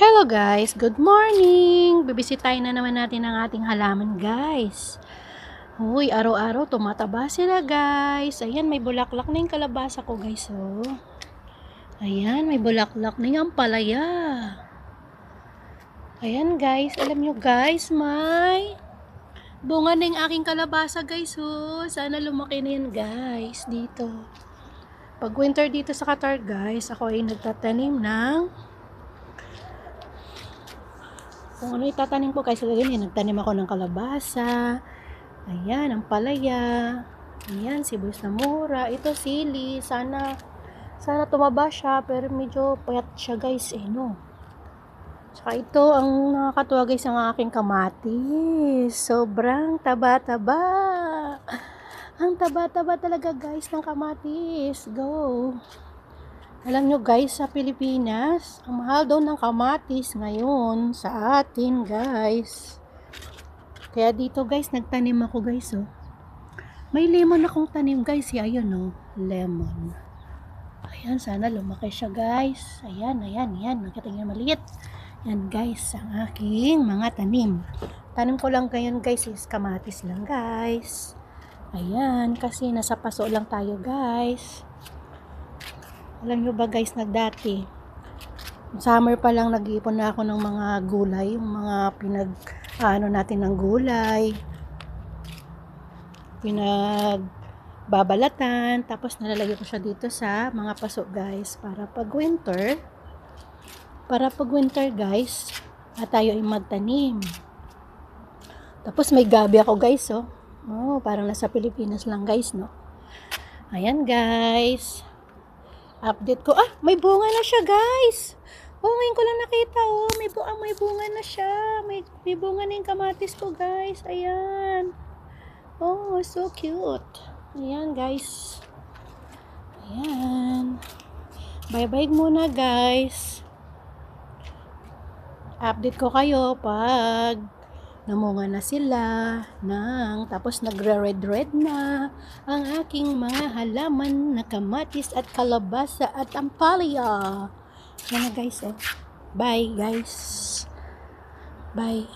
Hello guys, good morning! Bibisitahin na naman natin ang ating halaman guys. Uy, araw-araw tumataba sila guys. Ayan, may bulaklak na yung kalabasa ko guys. Oh. Ayan, may bulaklak na yung ampalaya. Ayan guys, alam nyo guys, may bunga na yung aking kalabasa guys. Oh. Sana lumaki na yan guys dito. Pag winter dito sa Qatar guys, ako ay nagtatanim ng kung ano itatanim ko guys, ganyan, nagtanim ako ng kalabasa, ayan, ang palaya, ayan, sibuyas na mura, ito sili, sana tumaba siya, pero medyo payat siya guys, no. Tsaka ito, ang nakakatuwa guys, ang aking kamatis, sobrang taba-taba, ang taba-taba talaga guys ng kamatis, go. Alam nyo guys, sa Pilipinas, ang mahal daw ng kamatis ngayon sa atin guys. Kaya dito guys, nagtanim ako guys, oh. May lemon akong tanim guys, ayun oh, lemon. Ayan, sana lumaki siya guys. Ayan, nakita nyo maliit. Yan guys, ang aking mga tanim. Tanim ko lang ngayon guys, is kamatis lang guys. Ayan, kasi nasa paso lang tayo guys. Alam nyo ba guys, nagdati summer pa lang nag-iipon na ako ng mga gulay, yung mga natin ng gulay, pinagbabalatan, tapos nalalagay ko siya dito sa mga paso guys, para pag winter guys, tayo ay magtanim. Tapos may gabi ako guys, oh, parang nasa Pilipinas lang guys, no. Ayan guys, update ko. May bunga na siya guys. Ngayon ko lang nakita. May bunga na siya. May bunga na yung kamatis ko guys. Ayan. So cute. Ayan guys. Ayan. Bye-bye muna guys. Update ko kayo pag namunga na sila tapos nagre-red na ang aking mga halaman na kamatis at kalabasa at ampalaya. Yan na guys, oh. Bye guys. Bye.